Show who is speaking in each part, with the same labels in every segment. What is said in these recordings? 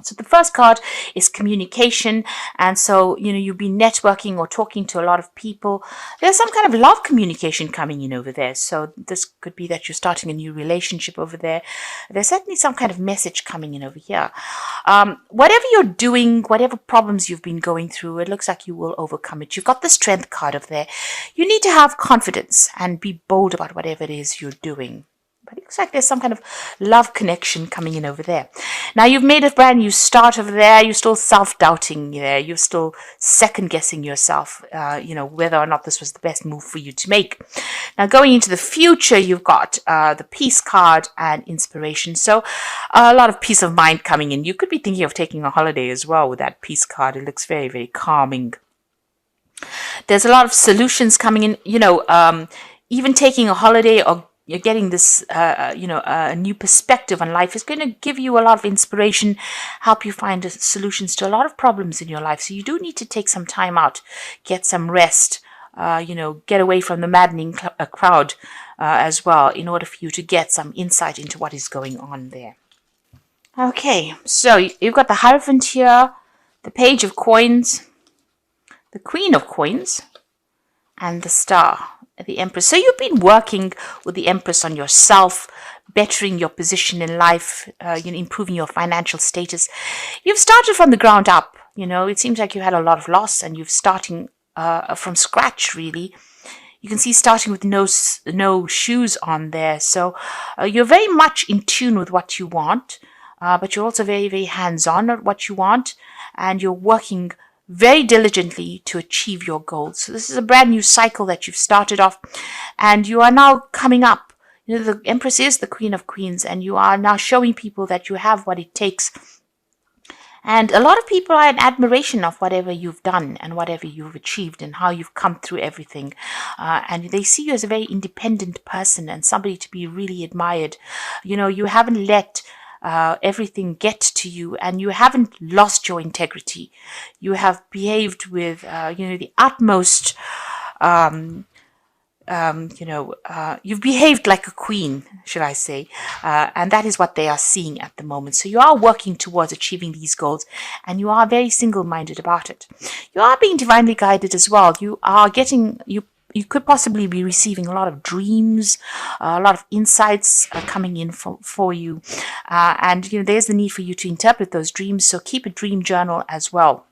Speaker 1: So the first card is communication. And so, you'll be networking or talking to a lot of people. There's some kind of love communication coming in over there. So this could be that you're starting a new relationship over there. There's certainly some kind of message coming in over here. Whatever you're doing, whatever problems you've been going through, it looks like you will overcome it. You've got the strength card over there. You need to have confidence and be bold about whatever it is you're doing. But it looks like there's some kind of love connection coming in over there. Now, you've made a brand new start over there. You're still self-doubting there. You're still second-guessing yourself, whether or not this was the best move for you to make. Now, going into the future, you've got the peace card and inspiration. So a lot of peace of mind coming in. You could be thinking of taking a holiday as well with that peace card. It looks very, very calming. There's a lot of solutions coming in, even taking a holiday or you're getting this, a new perspective on life is going to give you a lot of inspiration, help you find solutions to a lot of problems in your life. So you do need to take some time out, get some rest, get away from the maddening crowd as well in order for you to get some insight into what is going on there. Okay, so you've got the Hierophant here, the Page of Coins, the Queen of Coins, and the Star. The Empress. So you've been working with the Empress on yourself, bettering your position in life, improving your financial status. You've started from the ground up. It seems like you had a lot of loss and you're starting from scratch, really. You can see starting with no shoes on there. So you're very much in tune with what you want, but you're also very, very hands-on at what you want, and you're working very diligently to achieve your goals. So this is a brand new cycle that you've started off, and you are now coming up. The Empress is the Queen of Queens, and you are now showing people that you have what it takes. And a lot of people are in admiration of whatever you've done and whatever you've achieved and how you've come through everything. And they see you as a very independent person and somebody to be really admired. You haven't let everything get to you, and you haven't lost your integrity. You have behaved with, the utmost, you've behaved like a queen, should I say, and that is what they are seeing at the moment. So you are working towards achieving these goals, and you are very single-minded about it. You are being divinely guided as well. You are getting, you could possibly be receiving a lot of dreams, a lot of insights coming in for you. And there's the need for you to interpret those dreams. So keep a dream journal as well.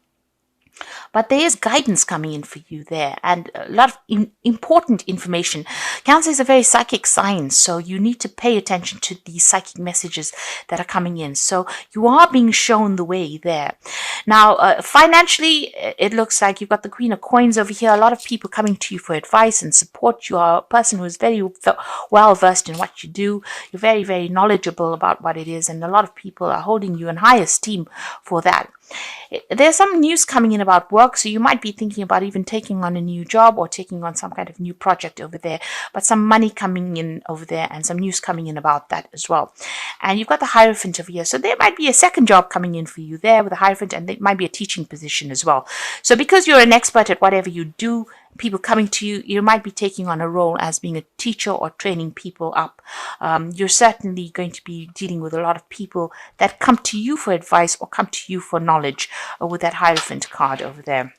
Speaker 1: But there is guidance coming in for you there, and a lot of important information. Cancer is a very psychic sign, so you need to pay attention to these psychic messages that are coming in. So you are being shown the way there. Now, financially, it looks like you've got the Queen of Coins over here. A lot of people coming to you for advice and support. You are a person who is very well versed in what you do. You're very, very knowledgeable about what it is, and a lot of people are holding you in high esteem for that. There's some news coming in about work, so you might be thinking about even taking on a new job or taking on some kind of new project over there, but some money coming in over there and some news coming in about that as well. And you've got the Hierophant over here, so there might be a second job coming in for you there with the Hierophant, and it might be a teaching position as well. So because you're an expert at whatever you do, people coming to you, you might be taking on a role as being a teacher or training people up. You're certainly going to be dealing with a lot of people that come to you for advice or come to you for knowledge with that Hierophant card over there.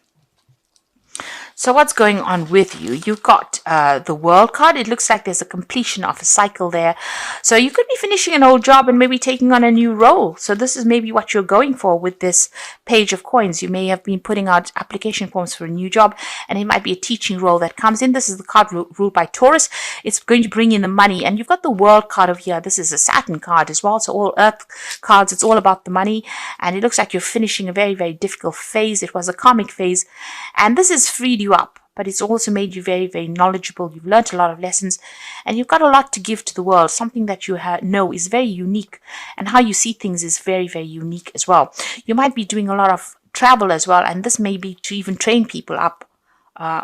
Speaker 1: So what's going on with you? You've got the World card. It looks like there's a completion of a cycle there. So you could be finishing an old job and maybe taking on a new role. So this is maybe what you're going for with this Page of Coins. You may have been putting out application forms for a new job, and it might be a teaching role that comes in. This is the card ruled by Taurus. It's going to bring in the money. And you've got the World card over here. This is a Saturn card as well. So all Earth cards, it's all about the money. And it looks like you're finishing a very, very difficult phase. It was a karmic phase. And this has freed you up, but it's also made you very, very knowledgeable. You've learned a lot of lessons, and you've got a lot to give to the world, something that you know is very unique, and how you see things is very, very unique as well. You might be doing a lot of travel as well, and this may be to even train people up,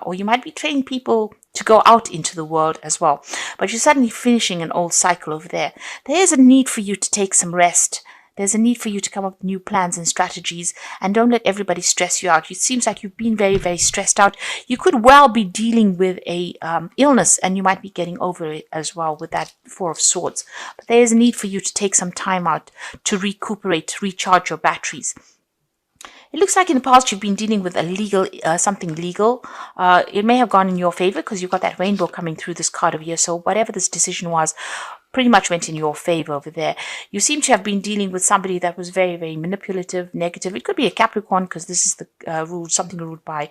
Speaker 1: or you might be training people to go out into the world as well. But you're suddenly finishing an old cycle over there. There is a need for you to take some rest, There's a need for you to come up with new plans and strategies, and don't let everybody stress you out. It seems like you've been very, very stressed out. You could well be dealing with a illness, and you might be getting over it as well with that Four of Swords. But there is a need for you to take some time out to recuperate, to recharge your batteries. It looks like in the past you've been dealing with a legal, something legal. It may have gone in your favor because you've got that rainbow coming through this card over here. So whatever this decision was, pretty much went in your favor over there. You seem to have been dealing with somebody that was very, very manipulative, negative. It could be a Capricorn because this is the rule, something ruled by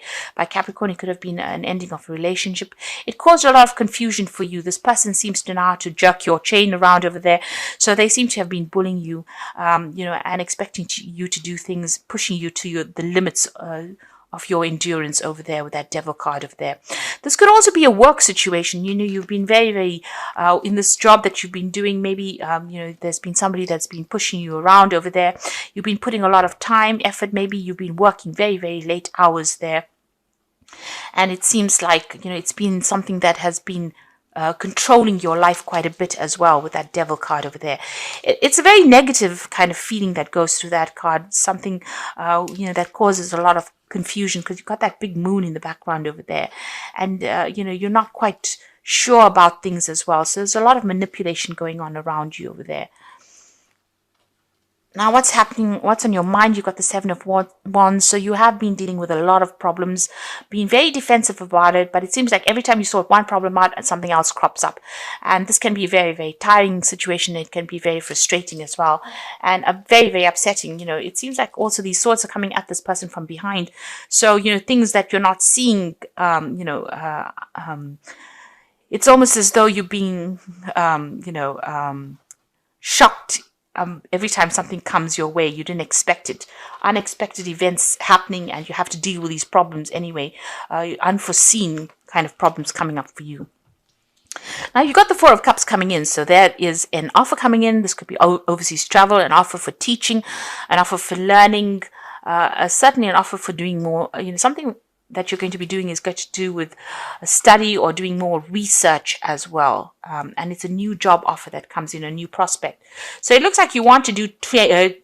Speaker 1: Capricorn. It could have been an ending of a relationship. It caused a lot of confusion for you. This person seems to know how to jerk your chain around over there. So they seem to have been bullying you, and expecting you to do things, pushing you to the limits of your endurance over there with that devil card over there. This could also be a work situation. You've been very, very, in this job that you've been doing, maybe, there's been somebody that's been pushing you around over there. You've been putting a lot of time, effort, maybe you've been working very, very late hours there. And it seems like, it's been something that has been controlling your life quite a bit as well with that devil card over there. It's a very negative kind of feeling that goes through that card. Something, that causes a lot of confusion because you've got that big moon in the background over there. And, you're not quite sure about things as well. So there's a lot of manipulation going on around you over there. Now, what's happening? What's on your mind? You've got the Seven of Wands. So you have been dealing with a lot of problems, being very defensive about it. But it seems like every time you sort one problem out, something else crops up. And this can be a very, very tiring situation. It can be very frustrating as well. And a very, very upsetting. It seems like also these swords are coming at this person from behind. So, things that you're not seeing, it's almost as though you're being, shocked. Every time something comes your way, you didn't expect it. Unexpected events happening, and you have to deal with these problems anyway. Unforeseen kind of problems coming up for you. Now, you've got the Four of Cups coming in. So there is an offer coming in. This could be overseas travel, an offer for teaching, an offer for learning, certainly an offer for doing more, something that you're going to be doing is going to do with a study or doing more research as well. And it's a new job offer that comes in, a new prospect. So it looks like you want to do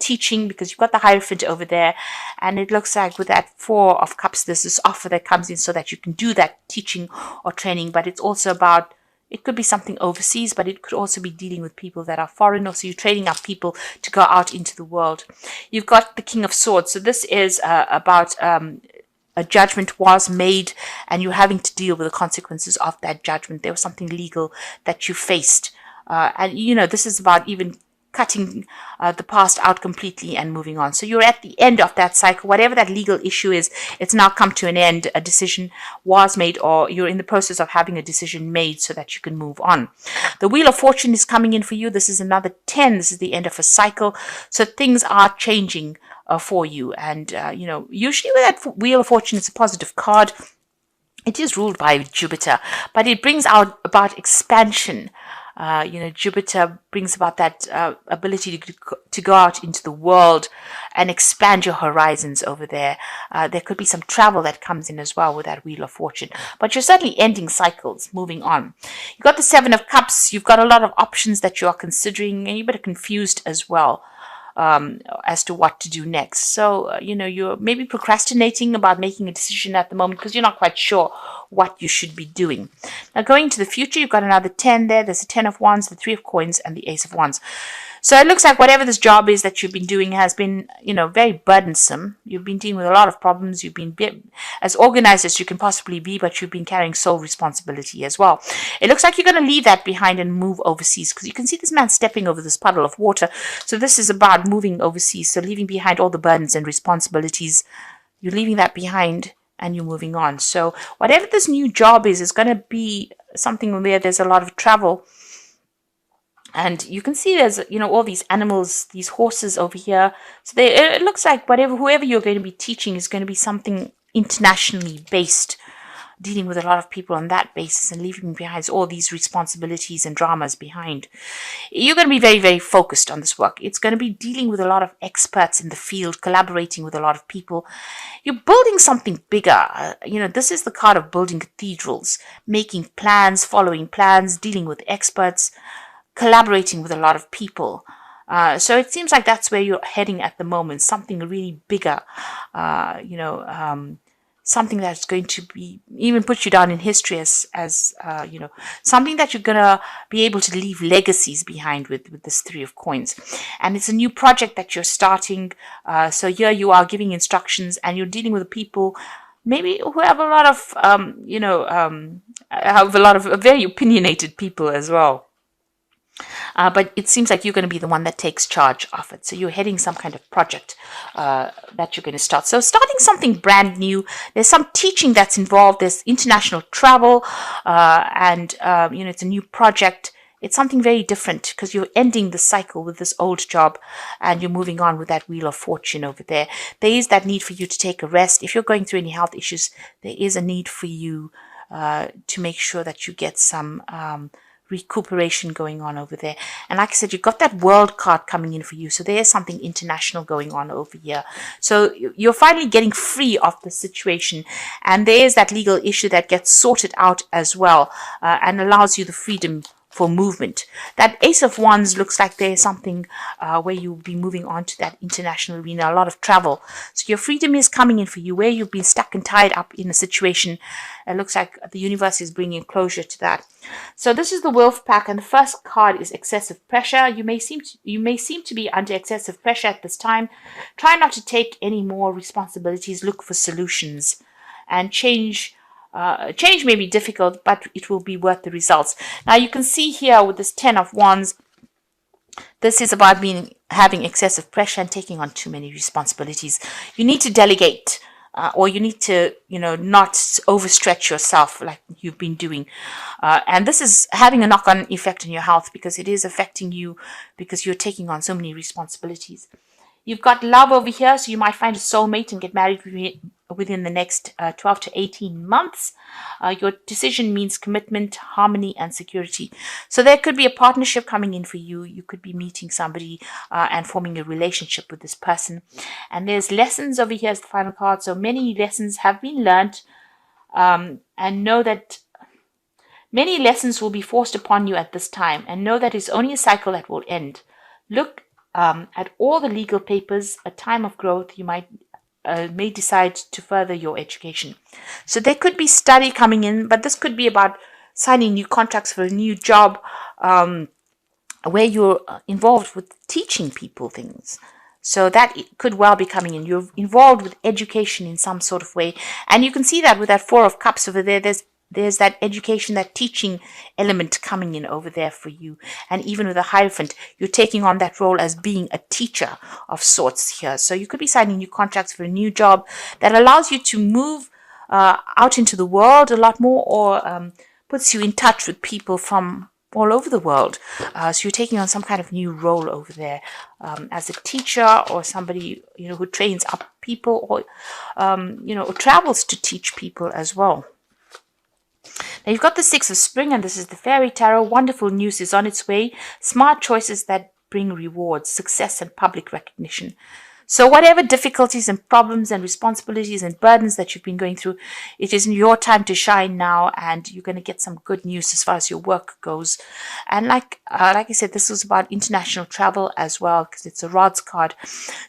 Speaker 1: teaching because you've got the Hierophant over there. And it looks like with that Four of Cups, there's this offer that comes in so that you can do that teaching or training. But it's also about, it could be something overseas, but it could also be dealing with people that are foreign. So you're training up people to go out into the world. You've got the King of Swords. So this is about a judgment was made and you're having to deal with the consequences of that judgment. There was something legal that you faced. And, this is about even cutting the past out completely and moving on. So you're at the end of that cycle. Whatever that legal issue is, it's now come to an end. A decision was made, or you're in the process of having a decision made so that you can move on. The Wheel of Fortune is coming in for you. This is another 10. This is the end of a cycle. So things are changing for you. And, usually with that Wheel of Fortune, it's a positive card. It is ruled by Jupiter, but it brings out about expansion. Jupiter brings about that ability to go out into the world and expand your horizons over there. There could be some travel that comes in as well with that Wheel of Fortune, but you're certainly ending cycles, moving on. You've got the Seven of Cups. You've got a lot of options that you are considering, and you're a bit confused as well as to what to do next. So, you're maybe procrastinating about making a decision at the moment because you're not quite sure what you should be doing. Now, going to the future, you've got another 10 there. There's a 10 of Wands, the 3 of Coins, and the Ace of Wands. So it looks like whatever this job is that you've been doing has been, very burdensome. You've been dealing with a lot of problems. You've been as organized as you can possibly be, but you've been carrying sole responsibility as well. It looks like you're going to leave that behind and move overseas because you can see this man stepping over this puddle of water. So this is about moving overseas. So leaving behind all the burdens and responsibilities. You're leaving that behind and you're moving on. So whatever this new job is going to be something where there's a lot of travel. And you can see there's, all these animals, these horses over here. So it looks like whoever you're going to be teaching is going to be something internationally based, dealing with a lot of people on that basis and leaving behind all these responsibilities and dramas behind. You're going to be very, very focused on this work. It's going to be dealing with a lot of experts in the field, collaborating with a lot of people. You're building something bigger. This is the card of building cathedrals, making plans, following plans, dealing with experts, collaborating with a lot of people. So it seems like that's where you're heading at the moment, something really bigger, something that's going to be even put you down in history as something that you're gonna be able to leave legacies behind with this Three of Coins. And it's a new project that you're starting. So here you are giving instructions, and you're dealing with people maybe who have a lot of have a lot of very opinionated people as well. But it seems like you're going to be the one that takes charge of it. So you're heading some kind of project that you're going to start. So starting something brand new. There's some teaching that's involved. There's international travel, and it's a new project. It's something very different because you're ending the cycle with this old job and you're moving on with that Wheel of Fortune over there. There is that need for you to take a rest. If you're going through any health issues, there is a need for you to make sure that you get some recuperation going on over there. And like I said, you've got that World card coming in for you. So there's something international going on over here. So you're finally getting free of the situation. And there's that legal issue that gets sorted out as well and allows you the freedom for movement. That Ace of Wands looks like there's something where you'll be moving on to that international arena, a lot of travel. So your freedom is coming in for you where you've been stuck and tied up in a situation. It looks like the universe is bringing closure to that. So this is the Wolf pack, and the first card is excessive pressure. You may seem to be under excessive pressure at this time. Try not to take any more responsibilities. Look for solutions, and change may be difficult, but it will be worth the results. Now you can see here with this 10 of Wands, this is about having excessive pressure and taking on too many responsibilities. You need to delegate, or you need to, not overstretch yourself like you've been doing. And this is having a knock-on effect on your health because it is affecting you because you're taking on so many responsibilities. You've got love over here, so you might find a soulmate and get married within the next 12 to 18 months. Your decision means commitment, harmony, and security. So there could be a partnership coming in for you. You could be meeting somebody and forming a relationship with this person. And there's lessons over here as the final card. So many lessons have been learned, and know that many lessons will be forced upon you at this time, and know that it's only a cycle that will end. Look at all the legal papers. A time of growth. You may decide to further your education. So there could be study coming in, but this could be about signing new contracts for a new job where you're involved with teaching people things. So that could well be coming in. You're involved with education in some sort of way. And you can see that with that Four of Cups over there. There's that education, that teaching element coming in over there for you. And even with the Hierophant, you're taking on that role as being a teacher of sorts here. So you could be signing new contracts for a new job that allows you to move out into the world a lot more, or puts you in touch with people from all over the world. So you're taking on some kind of new role over there as a teacher, or somebody who trains up people, or or travels to teach people as well. Now you've got the Six of Spring, and this is the Fairy Tarot. Wonderful news is on its way. Smart choices that bring rewards, success, and public recognition. So whatever difficulties and problems and responsibilities and burdens that you've been going through, it is your time to shine now, and you're going to get some good news as far as your work goes. And like I said, this was about international travel as well, because it's a Rods card.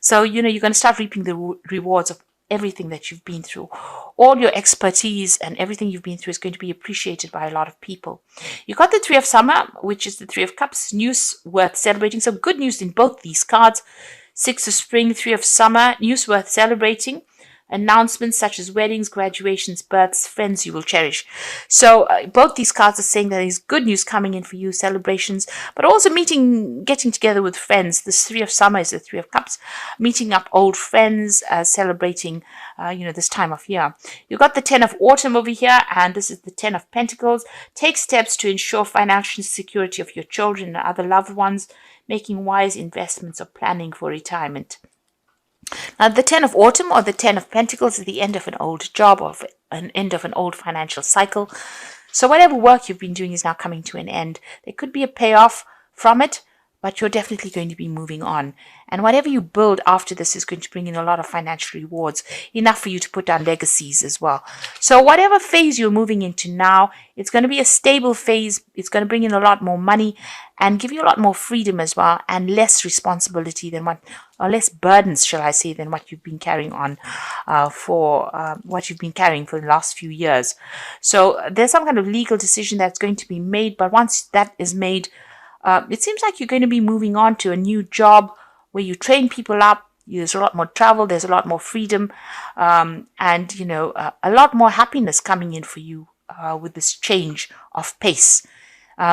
Speaker 1: So you're going to start reaping the rewards of everything that you've been through. All your expertise and everything you've been through is going to be appreciated by a lot of people. You got the Three of Summer, which is the Three of Cups, news worth celebrating. So good news in both these cards. Six of Spring, Three of Summer, news worth celebrating. Announcements such as weddings, graduations, births, friends you will cherish. So both these cards are saying that there's good news coming in for you, celebrations, but also getting together with friends. This Three of Summer is the Three of Cups, meeting up old friends, celebrating, this time of year. You've got the 10 of Autumn over here, and this is the 10 of Pentacles. Take steps to ensure financial security of your children and other loved ones, making wise investments or planning for retirement. Now, the 10 of Autumn, or the 10 of Pentacles, is the end of an old job, or an end of an old financial cycle. So whatever work you've been doing is now coming to an end. There could be a payoff from it, but you're definitely going to be moving on. And whatever you build after this is going to bring in a lot of financial rewards, enough for you to put down legacies as well. So whatever phase you're moving into now, it's going to be a stable phase. It's going to bring in a lot more money and give you a lot more freedom as well, and less responsibility than or less burdens, shall I say, than what you've been carrying on what you've been carrying for the last few years. So there's some kind of legal decision that's going to be made, but once that is made, it seems like you're going to be moving on to a new job where you train people up. There's a lot more travel. There's a lot more freedom, and a lot more happiness coming in for you with this change of pace.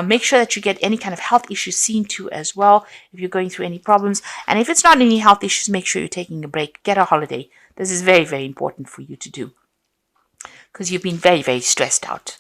Speaker 1: Make sure that you get any kind of health issues seen to as well if you're going through any problems. And if it's not any health issues, make sure you're taking a break. Get a holiday. This is very, very important for you to do because you've been very, very stressed out.